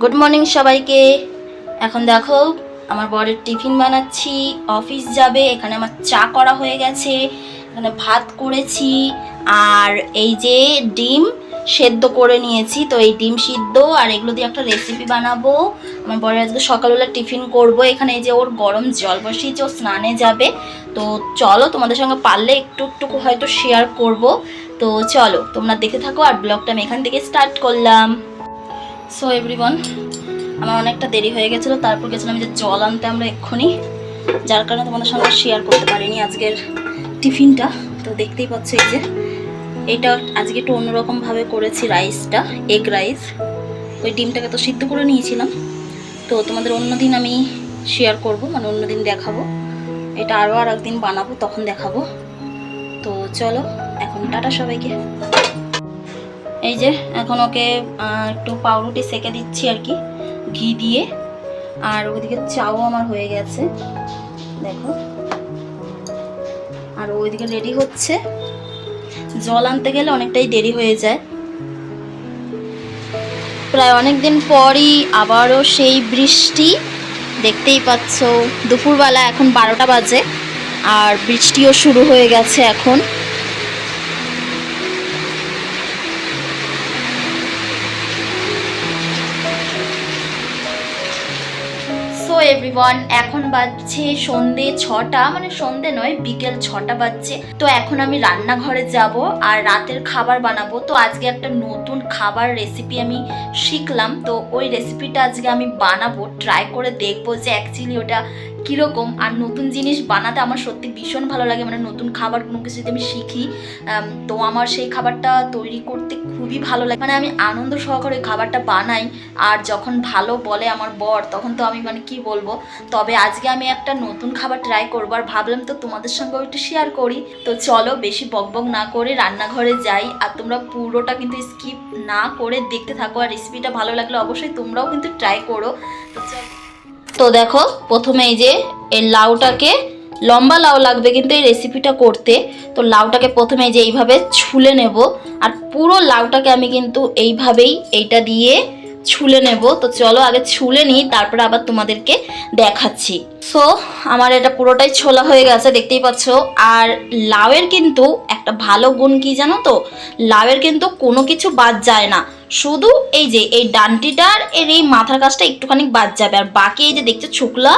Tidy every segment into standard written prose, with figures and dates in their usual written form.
Good morning সবাইকে। এখন দেখো আমার বরের টিফিন বানাচ্ছি, অফিস যাবে। এখানে আমার চা করা হয়ে গেছে, এখানে ভাত করেছি, আর এই যে ডিম সেদ্ধ করে নিয়েছি। তো এই ডিম সিদ্ধ আর এগুলো দিয়ে একটা রেসিপি বানাবো। আমার বরের আজকে সকালবেলা টিফিন করব। এখানে এই যে ওর গরম জল বসিয়েছে, ও স্নানে যাবে। তো চলো তোমাদের সঙ্গে পারলে একটু একটু হয়তো শেয়ার করব। তো চলো তোমরা দেখে থাকো, আর ব্লগটা আমি এখান থেকে স্টার্ট করলাম। সো এভরিওয়ান, আমার অনেকটা দেরি হয়ে গেছিলো, তারপর গেছিলাম যে জল আনতে আমরা এক্ষুনি, যার কারণে তোমাদের সঙ্গে শেয়ার করতে পারিনি আজকের টিফিনটা। তো দেখতেই পাচ্ছ এই যে এটা আজকে একটু অন্যরকমভাবে করেছি, রাইসটা এগ রাইস। ওই ডিমটাকে তো সিদ্ধ করে নিয়েছিলাম, তো তোমাদের অন্যদিন আমি শেয়ার করব, মানে অন্যদিন দেখাবো। এটা আরও আর একদিন বানাবো, তখন দেখাবো। তো চলো এখন টাটা সবাইকে। এই যে এখন ওকে একটু পাউরুটি সেকে দিচ্ছি আর কি, ঘি দিয়ে। আর ওইদিকে চাও আমার হয়ে গেছে দেখো, আর ওইদিকে রেডি হচ্ছে। জল আনতে গেলে অনেকটাই দেরি হয়ে যায়। প্রায় অনেক দিন পরই আবারও সেই বৃষ্টি, দেখতেই পাচ্ছ। দুপুরবেলা এখন 12টা বাজে, আর বৃষ্টিও শুরু হয়ে গেছে এখন। সো এভরিওয়ান, এখন বাজছে সন্ধে 6টা, মানে সন্ধে নয়, বিকেল 6টা বাজছে। তো এখন আমি রান্নাঘরে যাব আর রাতের খাবার বানাবো। তো আজকে একটা নতুন খাবার রেসিপি আমি শিখলাম, তো ওই রেসিপিটা আজকে আমি বানাবো, ট্রাই করে দেখবো যে অ্যাকচুয়ালি ওটা কীরকম। আর নতুন জিনিস বানাতে আমার সত্যি ভীষণ ভালো লাগে, মানে নতুন খাবার কোনো কিছু যদি আমি শিখি, তো আমার সেই খাবারটা তৈরি করতে খুবই ভালো লাগে, মানে আমি আনন্দ সহকারে খাবারটা বানাই। আর যখন ভালো বলে আমার বর, তখন তো আমি মানে কি বলবো। তবে আজকে আমি একটা নতুন খাবার ট্রাই করবো, আর ভাবলাম তো তোমাদের সঙ্গে একটু শেয়ার করি। তো চলো বেশি বকবক না করে রান্নাঘরে যাই, আর তোমরা পুরোটা কিন্তু স্কিপ না করে দেখতে থাকো। আর রেসিপিটা ভালো লাগলে অবশ্যই তোমরাও কিন্তু ট্রাই করো। তো দেখো প্রথমে এই যে এই লাউটাকে, লম্বা লাউ লাগবে কিন্তু এই রেসিপিটা করতে। তো লাউটাকে প্রথমে এই যে এইভাবে ছুলে নেব, আর পুরো লাউটাকে আমি কিন্তু এইভাবেই এইটা দিয়ে ছুলে নেব। তো চলো আগে ছুলে নিই, তারপরে আবার তোমাদেরকে দেখাচ্ছি। সো আমার এটা পুরোটাই ছোলা হয়ে গেছে, দেখতেই পাচ্ছ। আর লাউয়ের কিন্তু একটা ভালো গুণ কি জানো তো, লাউয়ের কিন্তু কোনো কিছু বাদ যায় না। শুধু এই যে এই ডান্টিটার এর এই মাথার কাছটা একটুখানি বাদ যাবে, আর বাকি এই যে দেখছো ছোকলা,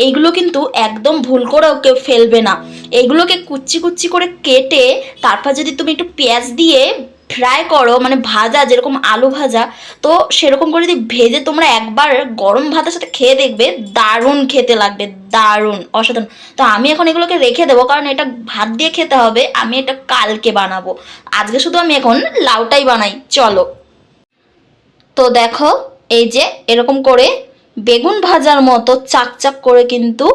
এইগুলো কিন্তু একদম ভুল করেও কেউ ফেলবে না। এইগুলোকে কুচি কুচি করে কেটে তারপর যদি তুমি একটু পেঁয়াজ দিয়ে ফ্রাই করো, মানে ভাজা, যেরকম আলু ভাজা, তো সেরকম করে যদি ভেজে তোমরা একবার গরম ভাতের সাথে খেয়ে দেখবে, দারুণ খেতে লাগবে, দারুণ অসাধারণ। তো আমি এখন এগুলোকে রেখে দেবো, কারণ এটা ভাত দিয়ে খেতে হবে। আমি এটা কালকে বানাবো, আজকে শুধু আমি এখন লাউটাই বানাই। চলো। তো দেখো এই যে এরকম করে বেগুন ভাজার মতো চাকচাক করে কিন্তু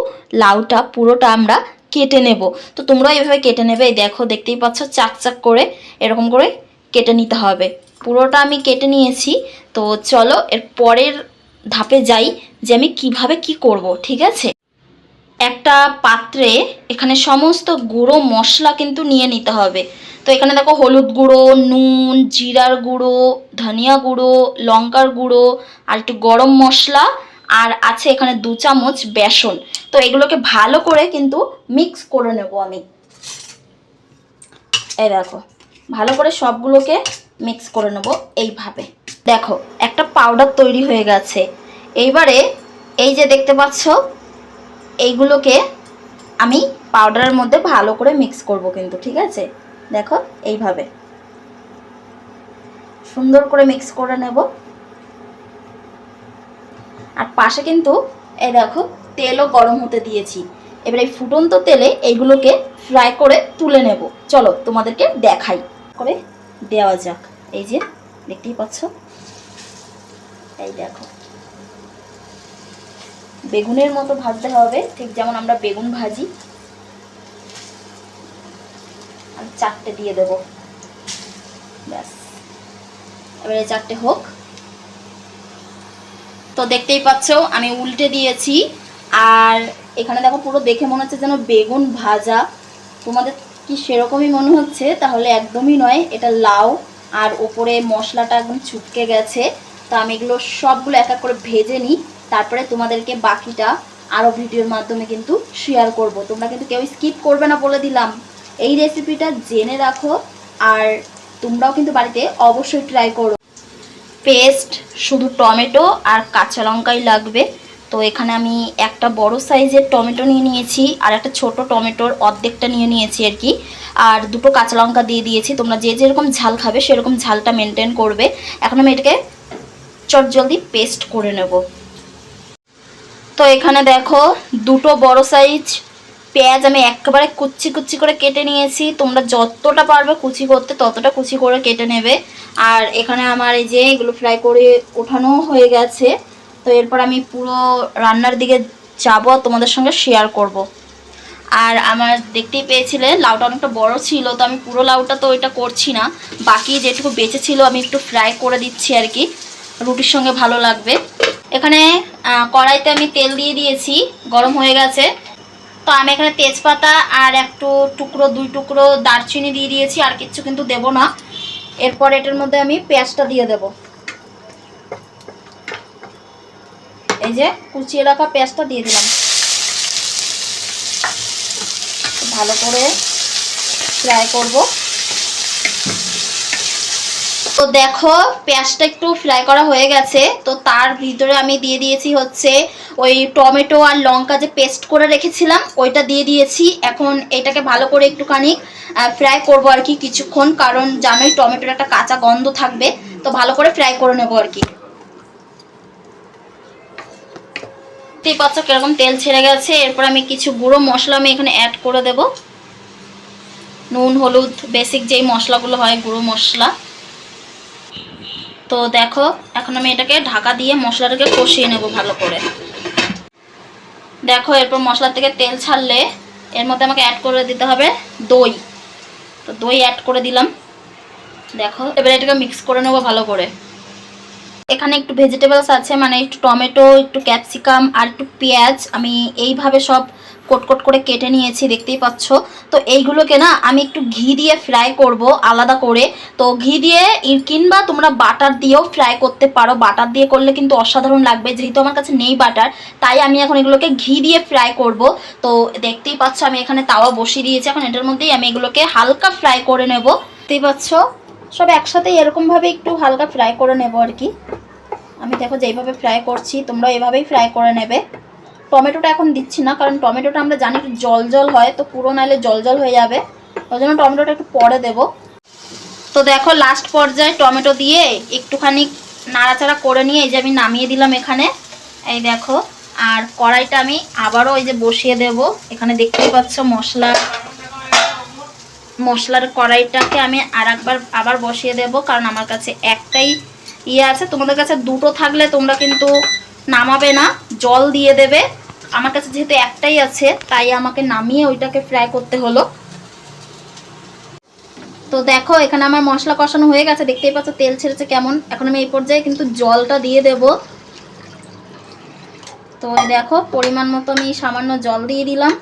লাউটা পুরোটা আমরা কেটে নেব। তো তোমরাও এইভাবে কেটে নেবে। এই দেখো দেখতেই পাচ্ছ, চাকচাক করে এরকম করে কেটে নিতে হবে। পুরোটা আমি কেটে নিয়েছি। তো চলো এর পরের ধাপে যাই, যে আমি কিভাবে কি করব, ঠিক আছে। একটা পাত্রে এখানে সমস্ত গুঁড়ো মশলা কিন্তু নিয়ে নিতে হবে। তো এখানে দেখো হলুদ গুঁড়ো, নুন, জিরার গুঁড়ো, ধনিয়া গুঁড়ো, লঙ্কার গুঁড়ো, আর একটু গরম মশলা, আর আছে এখানে 2 চামচ বেসন। তো এগুলোকে ভালো করে কিন্তু মিক্স করে নেব আমি। এই দেখো ভালো করে সবগুলোকে মিক্স করে নেব এইভাবে। দেখো একটা পাউডার তৈরি হয়ে গেছে। এইবারে এই যে দেখতে পাচ্ছ, এইগুলোকে আমি পাউডারের মধ্যে ভালো করে মিক্স করব কিন্তু, ঠিক আছে। দেখো এইভাবে সুন্দর করে মিক্স করে নেব। আর পাশে কিন্তু এই দেখো তেলও গরম হতে দিয়েছি। এবার এই ফুটন্ত তেলে এইগুলোকে ফ্রাই করে তুলে নেব। চলো তোমাদেরকে দেখাই করে দেওয়া যাক। এই যে দেখতেই পাচ্ছ, এই দেখো বেগুনের মতো ভাজতে হবে, ঠিক যেমন আমরা বেগুন ভাজি। আমি 4টে দিয়ে দেব, ব্যাস। এবারে 4টে হোক। তো দেখতেই পাচ্ছ আমি উল্টে দিয়েছি, আর এখানে দেখো পুরো দেখে মনে হচ্ছে যেন বেগুন ভাজা। তোমাদের কি সেরকমই মনে হচ্ছে? তাহলে একদমই নয়, এটা লাউ, আর ওপরে মশলাটা একদম চুপকে গেছে। তো আমি এগুলো সবগুলো এক এক করে ভেজে নিই, তারপরে তোমাদেরকে বাকিটা আরও ভিডিওর মাধ্যমে কিন্তু শেয়ার করব। তোমরা কিন্তু কেউ স্কিপ করবে না বলে দিলাম। এই রেসিপিটা জেনে রাখো, আর তোমরাও কিন্তু বাড়িতে অবশ্যই ট্রাই করো। পেস্ট শুধু টমেটো আর কাঁচা লঙ্কাই লাগবে। তো এখানে আমি একটা বড় সাইজের টমেটো নিয়ে নিয়েছি, আর একটা ছোট টমেটোর অর্ধেকটা নিয়ে নিয়েছি আর কি, আর দুটো কাঁচা লঙ্কা দিয়ে দিয়েছি। তোমরা যে যেরকম ঝাল খাবে সেরকম ঝালটা মেনটেন করবে। এখন আমি এটাকে চটজলদি পেস্ট করে নেব। তো এখানে দেখো দুটো বড় সাইজ পেঁয়াজ আমি একেবারে কুচি কুচি করে কেটে নিয়েছি। তোমরা যতটা পারবে কুচি করতে ততটা কুচি করে কেটে নেবে। আর এখানে আমার এই যে এগুলো ফ্রাই করে ওঠানো হয়ে গেছে। তো এরপর আমি পুরো রান্নার দিকে যাব, তোমাদের সঙ্গে শেয়ার করব। আর আমার দেখতেই পেয়েছিলে লাউটা অনেকটা বড় ছিল, তো আমি পুরো লাউটা তো ওইটা করছি না, বাকি যেটুকু বেঁচে ছিল আমি একটু ফ্রাই করে দিচ্ছি আর কি, রুটির সঙ্গে ভালো লাগবে। এখানে কড়াইতে আমি তেল দিয়ে দিয়েছি, গরম হয়ে গেছে। তো আমি এখানে তেজপাতা আর একটু টুকরো 2 টুকরো দারচিনি দিয়ে দিয়েছি, আর কিচ্ছু কিন্তু দেব না। এরপর এটার মধ্যে আমি পেঁয়াজটা দিয়ে দেব। এই যে কুচিয়ে রাখা পেঁয়াজটা দিয়ে দিলাম, ভালো করে ফ্রাই করব। তো দেখো পেঁয়াজটা একটু ফ্রাই করা হয়ে গেছে। তো তার ভিতরে আমি দিয়ে দিয়েছি হচ্ছে ওই টমেটো আর লঙ্কা যে পেস্ট করে রেখেছিলাম ওইটা দিয়ে দিয়েছি। এখন এটাকে ভালো করে একটুখানি ফ্রাই করব আর কি কিছুক্ষণ, কারণ জানোই টমেটোর একটা কাঁচা গন্ধ থাকবে, তো ভালো করে ফ্রাই করে নেবো আর কি। দেখতেই পাচ্ছ কিরকম তেল ছেড়ে গেছে। এরপর আমি কিছু গুঁড়ো মশলা আমি এখানে অ্যাড করে দেব, নুন হলুদ বেসিক যেই মশলাগুলো হয় গুঁড়ো মশলা। তো দেখো এখন আমি এটাকে ঢাকা দিয়ে মশলাটাকে কষিয়ে নেব ভালো করে। দেখো এরপর মশলা থেকে তেল ছাড়লে এর মধ্যে আমাকে অ্যাড করে দিতে হবে দই। তো দই অ্যাড করে দিলাম। দেখো এবার এটাকে মিক্স করে নেবো ভালো করে। এখানে একটু ভেজিটেবলস আছে, মানে একটু টমেটো, একটু ক্যাপসিকাম আর একটু পেঁয়াজ আমি এইভাবে সব কোট কোট করে কেটে নিয়েছি, দেখতেই পাচ্ছ। তো এইগুলোকে না আমি একটু ঘি দিয়ে ফ্রাই করব আলাদা করে। তো ঘি দিয়ে কিংবা তোমরা বাটার দিয়েও ফ্রাই করতে পারো, বাটার দিয়ে করলে কিন্তু অসাধারণ লাগবে। যেহেতু আমার কাছে নেই বাটার, তাই আমি এখন এগুলোকে ঘি দিয়ে ফ্রাই করব। তো দেখতেই পাচ্ছ আমি এখানে তাওয়া বসিয়ে দিয়েছি, এখন এটার মধ্যেই আমি এগুলোকে হালকা ফ্রাই করে নেব। দেখতেই পাচ্ছ সব একসাথে এরকমভাবে একটু হালকা ফ্রাই করে নেব আর কি। আমি দেখো যেইভাবে ফ্রাই করছি তোমরা এভাবেই ফ্রাই করে নেবে। টমেটোটা এখন দিচ্ছি না, কারণ টমেটোটা আমরা জানি একটু জল জল হয়, তো পুরো নাইলে জল জল হয়ে যাবে, ওই জন্য টমেটোটা একটু পরে দেব। তো দেখো লাস্ট পর্যায়ে টমেটো দিয়ে একটুখানি নাড়াচাড়া করে নিয়ে এই যে আমি নামিয়ে দিলাম এখানে, এই দেখো। আর কড়াইটা আমি আবারও এই যে বসিয়ে দেব। এখানে দেখতেই পাচ্ছ মশলার কড়াইটাকে আমি আবার বসিয়ে দেব, কারণ আমার কাছে একটাই আছে। তোমাদের কাছে দুটো থাকলে তোমরা কিন্তু নামাবে না, জল দিয়ে দেবে। আমার কাছে যেহেতু একটাই আছে তাই আমাকে নামিয়ে ওইটাকে ফ্রাই করতে হলো। তো দেখো এখানে আমার মশলা কষানো হয়ে গেছে, দেখতেই পাচ্ছ তেল ছেড়েছে কেমন। এখন আমি এই পর্যায়ে কিন্তু জলটা দিয়ে দেব। তো দেখো পরিমাণ মতো আমি সামান্য জল দিয়ে দিলাম।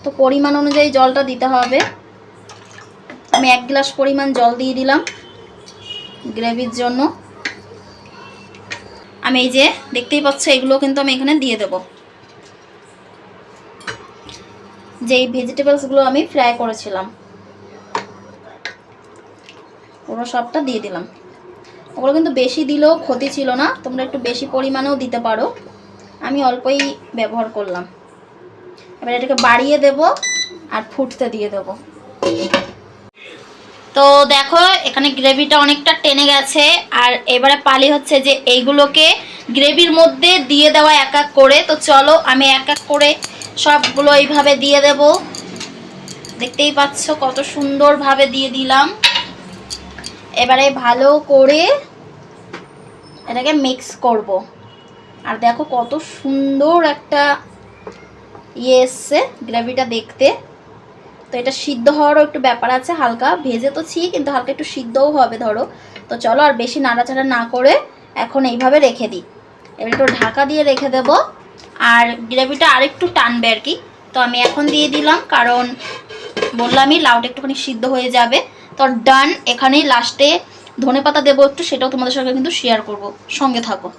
তো পরিমাণ অনুযায়ী জলটা দিতে হবে। আমি 1 গ্লাস পরিমাণ জল দিয়ে দিলাম গ্রেভির জন্য। আমি এই যে দেখতেই পাচ্ছ এগুলো কিন্তু আমি এখানে দিয়ে দেব, যেই ভেজিটেবলসগুলো আমি ফ্রাই করেছিলাম পুরো সবটা দিয়ে দিলাম। ওগুলো কিন্তু বেশি দিলেও ক্ষতি ছিল না, তোমরা একটু বেশি পরিমাণেও দিতে পারো, আমি অল্পই ব্যবহার করলাম। এবার এটাকে বাড়িয়ে দেব আর ফুটতে দিয়ে দেব। তো দেখো এখানে গ্রেভিটা অনেকটা টেনে গেছে, আর এবারে পালি হচ্ছে যে এইগুলোকে গ্রেভির মধ্যে দিয়ে দেওয়া এক এক করে। তো চলো আমি এক এক করে সবগুলো এইভাবে দিয়ে দেব। দেখতেই পাচ্ছ কত সুন্দরভাবে দিয়ে দিলাম। এবারে ভালো করে এটাকে মিক্স করব। আর দেখো কত সুন্দর একটা এসছে গ্রেভিটা দেখতে। তো এটা সিদ্ধ হওয়ারও একটু ব্যাপার আছে, হালকা ভেজে তো ছি কিন্তু হালকা একটু সিদ্ধও হবে ধরো। তো চলো আর বেশি নাড়াচাড়া না করে এখন এইভাবে রেখে দিই। এবার একটু ঢাকা দিয়ে রেখে দেব, আর গ্রেভিটা আরেকটু টানবে আর কি। তো আমি এখন দিয়ে দিলাম, কারণ বললামই লাউটা একটুখানি সিদ্ধ হয়ে যাবে। তো ডান, এখানেই লাস্টে ধনেপাতা দেবো একটু, সেটাও তোমাদের সঙ্গে কিন্তু শেয়ার করব, সঙ্গে থাকো।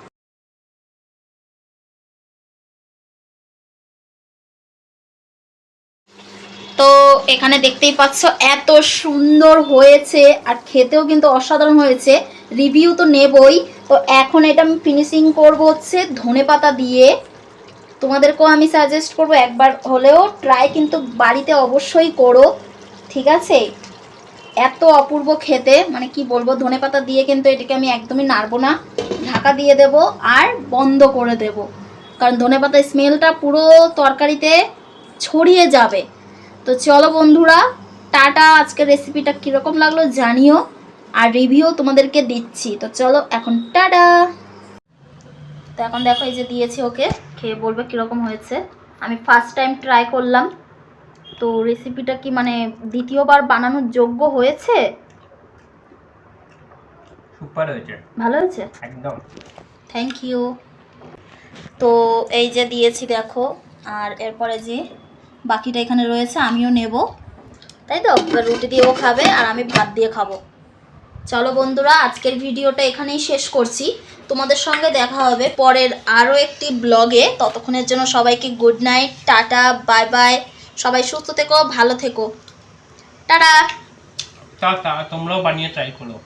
তো এখানে দেখতেই পাচ্ছ এত সুন্দর হয়েছে, আর খেতেও কিন্তু অসাধারণ হয়েছে। রিভিউ তো নেবই। তো এখন এটা আমি ফিনিশিং করব হচ্ছে ধনেপাতা দিয়ে। তোমাদেরকেও আমি সাজেস্ট করব একবার হলেও ট্রাই কিন্তু বাড়িতে অবশ্যই করো, ঠিক আছে? এত অপূর্ব খেতে, মানে কি বলবো। ধনেপাতা দিয়ে কিন্তু এটাকে আমি একদমই নাড়বো না, ঢাকা দিয়ে দেব আর বন্ধ করে দেব, কারণ ধনেপাতার স্মেলটা পুরো তরকারিতে ছড়িয়ে যাবে। তো চলো বন্ধুরা, টাটা। আজকের রেসিপিটা কীরকম লাগলো জানিও, আর রিভিউ তোমাদেরকে দিচ্ছি। তো চলো এখন টাটা। তো এখন দেখো এই যে দিয়েছি ওকে, খেয়ে বলবে কীরকম হয়েছে। আমি ফার্স্ট টাইম ট্রাই করলাম, তো রেসিপিটা কি মানে দ্বিতীয়বার বানানোর যোগ্য হয়েছে? সুপার হয়েছে, ভালো হয়েছে একদম। Thank you. তো এই যে দিয়েছি দেখো, আর এরপরে যে বাকিটা এখানে রয়েছে আমিও নেব, তাই তো? রুটি দিয়েও খাবে আর আমি ভাত দিয়ে খাবো। চলো বন্ধুরা, আজকের ভিডিওটা এখানেই শেষ করছি। তোমাদের সঙ্গে দেখা হবে পরের আরও একটি ব্লগে। ততক্ষণের জন্য সবাইকে good night, tata, bye bye. সবাই সুস্থ থেকো, ভালো থেকো, টাটা। টাটা। তোমরাও বানিয়ে ট্রাই করো।